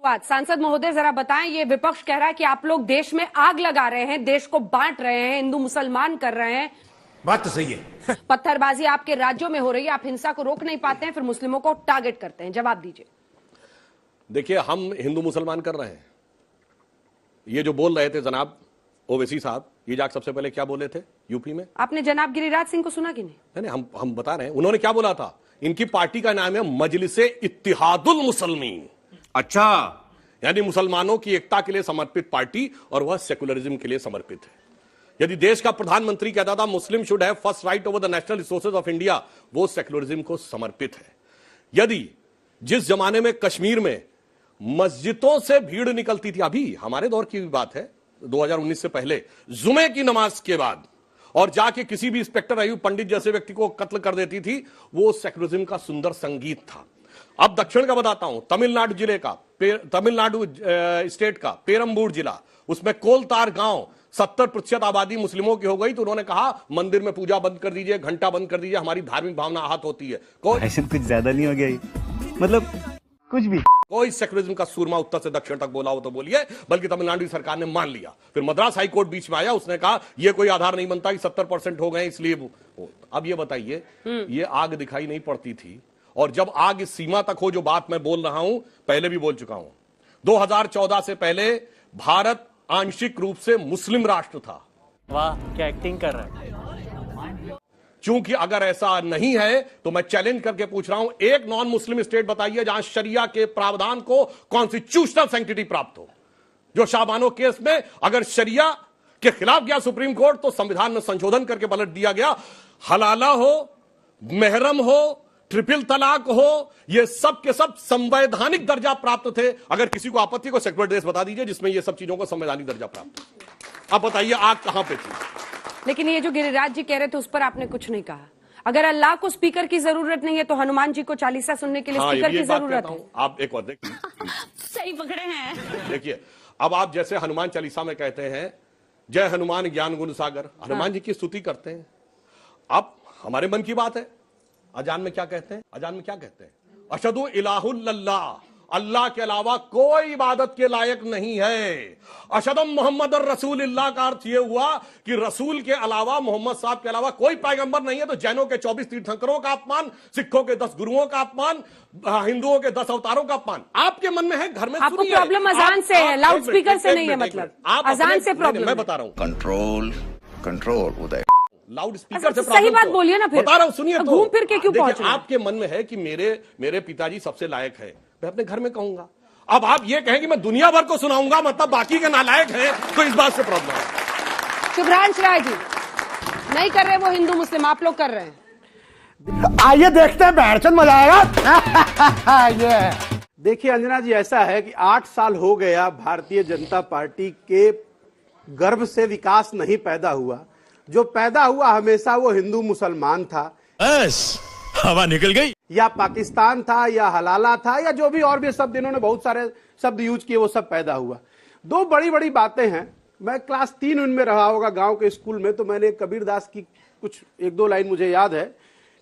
सांसद महोदय जरा बताएं, ये विपक्ष कह रहा है कि आप लोग देश में आग लगा रहे हैं, देश को बांट रहे हैं, हिंदू मुसलमान कर रहे हैं। बात तो सही है। पत्थरबाजी आपके राज्यों में हो रही है, आप हिंसा को रोक नहीं पाते हैं, फिर मुस्लिमों को टारगेट करते हैं। जवाब दीजिए। देखिए, हम हिंदू मुसलमान कर रहे हैं। ये जो बोल रहे थे जनाब ओवैसी साहब, ये जाके सबसे पहले क्या बोले थे यूपी में? आपने जनाब गिरिराज सिंह को सुना कि नहीं? हम बता रहे हैं, उन्होंने क्या बोला था। इनकी पार्टी का नाम है मजलिसे इत्तिहादुल मुसलमीन। अच्छा, यानी मुसलमानों की एकता के लिए समर्पित पार्टी, और वह सेकुलरिज्म के लिए समर्पित है। यदि देश का प्रधानमंत्री कहता था मुस्लिम should have first right over the national resources of India, वो सेकुलरिज्म को समर्पित है। यदि जिस जमाने में कश्मीर में मस्जिदों से भीड़ निकलती थी, अभी हमारे दौर की बात है 2019 से पहले, जुमे की नमाज के बाद, और जाके किसी भी इंस्पेक्टर अयूब पंडित जैसे व्यक्ति को कत्ल कर देती थी, वो सेकुलरिज्म का सुंदर संगीत था। अब दक्षिण का बताता हूं, तमिलनाडु जिले का, तमिलनाडु स्टेट का पेरम्बूर जिला, उसमें कोलतार गांव 70% आबादी मुस्लिमों की हो गई, तो उन्होंने कहा मंदिर में पूजा बंद कर दीजिए, घंटा बंद कर दीजिए, हमारी धार्मिक भावना आहत होती है। कुछ ज्यादा नहीं हो गया, मतलब कुछ भी। कोई सेकुलरिज्म का सूरमा उत्तर से दक्षिण तक बोला हो तो बोलिए, बल्कि तमिलनाडु सरकार ने मान लिया। फिर मद्रास हाई कोर्ट बीच में आया, उसने कहा यह कोई आधार नहीं बनता कि 70% हो गए इसलिए। अब ये बताइए, ये आग दिखाई नहीं पड़ती थी, और जब आग इस सीमा तक हो, जो बात मैं बोल रहा हूं पहले भी बोल चुका हूं, 2014 से पहले भारत आंशिक रूप से मुस्लिम राष्ट्र था। वाह, क्या एक्टिंग कर रहा है। चूंकि अगर ऐसा नहीं है तो मैं चैलेंज करके पूछ रहा हूं, एक नॉन मुस्लिम स्टेट बताइए जहां शरिया के प्रावधान को कॉन्स्टिट्यूशनल सैंक्टिटी प्राप्त हो। जो शाहबानो केस में अगर शरिया के खिलाफ गया सुप्रीम कोर्ट, तो संविधान में संशोधन करके पलट दिया गया। हलाला हो, महरम हो, ट्रिपल तलाक हो, ये सब के सब संवैधानिक दर्जा प्राप्त थे। अगर किसी को आपत्ति, को सेक्युलर देश बता दीजिए जिसमें ये सब चीजों को संवैधानिक दर्जा प्राप्त। अब बताइए आग कहां पे थी? लेकिन ये जो गिरिराज जी कह रहे थे उस पर आपने कुछ नहीं कहा। अगर अल्लाह को स्पीकर की जरूरत नहीं है तो हनुमान जी को चालीसा सुनने के लिए स्पीकर की जरूरत है। आप एक बार देखिए, सही पकड़े हैं। देखिए, अब आप जैसे हनुमान चालीसा में कहते हैं जय हनुमान ज्ञान गुण सागर, हनुमान जी की स्तुति करते हैं। अब हमारे मन की बात है, अजान में क्या कहते हैं? अजान में क्या कहते हैं? अशहदु इलाहुल्लाह, अल्लाह के अलावा कोई इबादत के लायक नहीं है। अशहदु मोहम्मद रसूलुल्लाह का अर्थ यह हुआ कि रसूल के अलावा, मोहम्मद साहब के अलावा कोई पैगंबर नहीं है। तो जैनों के 24 तीर्थंकरों का अपमान, सिखों के 10 गुरुओं का अपमान, हिंदुओं के 10 अवतारों का अपमान आपके मन में है। घर में आपको प्रॉब्लम अजान से है, लाउड स्पीकर से नहीं है। मतलब अजान से प्रॉब्लम, मैं बता रहा हूं। कंट्रोल उदय, लाउड स्पीकर से सही बात बोलिए ना, फिर बता रहा हूं, सुनिए। तो घूम फिर के क्यों पहुंच रहे हैं? आपके मन में है कि मेरे पिताजी सबसे लायक है, मैं अपने घर में कहूंगा। अब आप ये कहें कि मैं दुनिया भर को सुनाऊंगा, मतलब बाकी के नालायक हैं, तो इस बात से प्रॉब्लम है। शुभ्रांश राय जी नहीं कर रहे, वो हिंदू मुस्लिम, आप लोग कर रहे हैं। आइए देखते हैं, बैठचंद मजा आएगा। ये देखिए अंजना जी, ऐसा है कि 8 साल हो गया भारतीय जनता पार्टी के गर्भ से विकास नहीं पैदा हुआ। जो पैदा हुआ हमेशा वो हिंदू मुसलमान था। बस हवा निकल गई। या पाकिस्तान था, या हलाला था, या जो भी और भी शब्द इन्होंने बहुत सारे शब्द यूज किए, वो सब पैदा हुआ। दो बड़ी बड़ी बातें हैं। मैं क्लास 3 में रहा होगा गांव के स्कूल में, तो मैंने कबीरदास की कुछ 1-2 लाइन मुझे याद है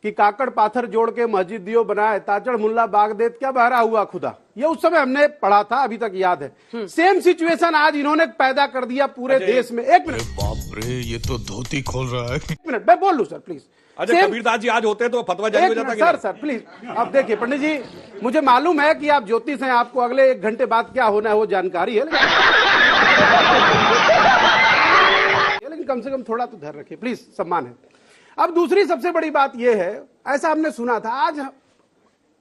कि काकड़ पाथर जोड़ के मस्जिद दियो बनाए, ताचड़ मुल्ला बाग देत क्या बहरा हुआ खुदा। ये उस समय हमने पढ़ा था, अभी तक याद है। सेम सिचुएशन आज इन्होंने पैदा कर दिया पूरे देश में। एक मिनट, बाप रे, ये तो धोती खोल रहा है। एक मिनट मैं बोल लूं सर प्लीज। कबीरदास जी आज होते तो फतवा जारी हो जाता। सर प्लीज, अब देखिए पंडित जी, मुझे मालूम है कि आप ज्योतिष हैं, आपको अगले 1 घंटे बाद क्या होना है वो जानकारी है, लेकिन कम से कम थोड़ा तो धैर्य रखिए प्लीज, सम्मान है। अब दूसरी सबसे बड़ी बात यह है, ऐसा हमने सुना था। आज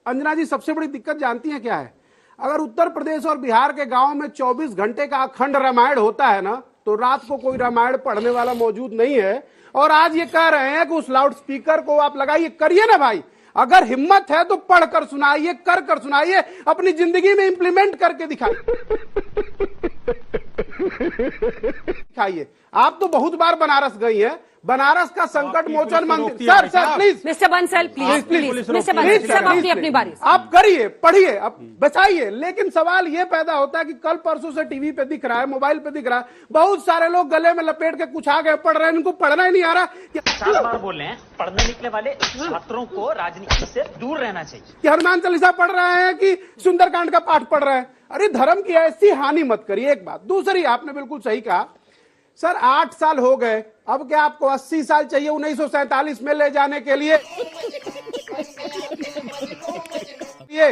अंजना जी सबसे बड़ी दिक्कत जानती है क्या है? अगर उत्तर प्रदेश और बिहार के गांव में 24 घंटे का अखंड रामायण होता है ना, तो रात को कोई रामायण पढ़ने वाला मौजूद नहीं है। और आज ये कह रहे हैं कि उस लाउड स्पीकर को आप लगाइए, करिए ना भाई। अगर हिम्मत है तो पढ़कर सुनाइए, कर सुनाइए, अपनी जिंदगी में इंप्लीमेंट करके दिखाइए। आप तो बहुत बार बनारस गई हैं, बनारस का संकट मोचन मंदिर। Sir please mister Bansal please please mister Bansal सब अपनी अपनी बारी से। आप करिए, पढ़िए, अब बचाइए। लेकिन सवाल ये पैदा होता है कि कल परसों से टीवी पे दिख रहा है, मोबाइल पे दिख रहा है, बहुत सारे लोग गले में लपेट के कुछ आ गए, पढ़ रहे हैं, इनको पढ़ना ही नहीं आ रहा। 4 बार बोल रहे हैं पढ़ने निकले वाले छात्रों को राजनीति से दूर रहना चाहिए। कि हनुमान चालीसा पढ़ रहे हैं कि सुंदरकांड का पाठ पढ़ रहे हैं। अरे धर्म की ऐसी हानि मत करिए। एक बात। दूसरी, आपने बिल्कुल सही कहा सर, 8 साल हो गए, अब क्या आपको 80 साल चाहिए 1947 में ले जाने के लिए? ये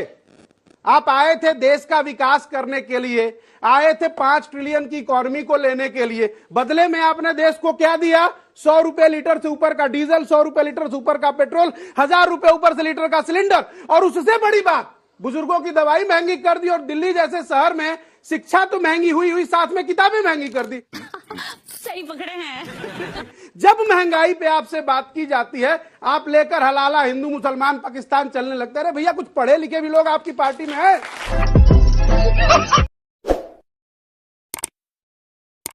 आप आए थे देश का विकास करने के लिए, आए थे 5 ट्रिलियन की इकोनॉमी को लेने के लिए। बदले में आपने देश को क्या दिया? 100 रुपए लीटर से ऊपर का डीजल, 100 रुपए लीटर से ऊपर का पेट्रोल, 1000 रुपए ऊपर से लीटर का सिलेंडर। और उससे बड़ी बात, बुजुर्गों की दवाई महंगी कर दी। और दिल्ली जैसे शहर में शिक्षा तो महंगी हुई, साथ में किताबें महंगी कर दी। सही पकड़े हैं। जब महंगाई पे आपसे बात की जाती है, आप लेकर हलाला हिंदू मुसलमान पाकिस्तान चलने लगते हैं। अरे भैया, कुछ पढ़े लिखे भी लोग आपकी पार्टी में है।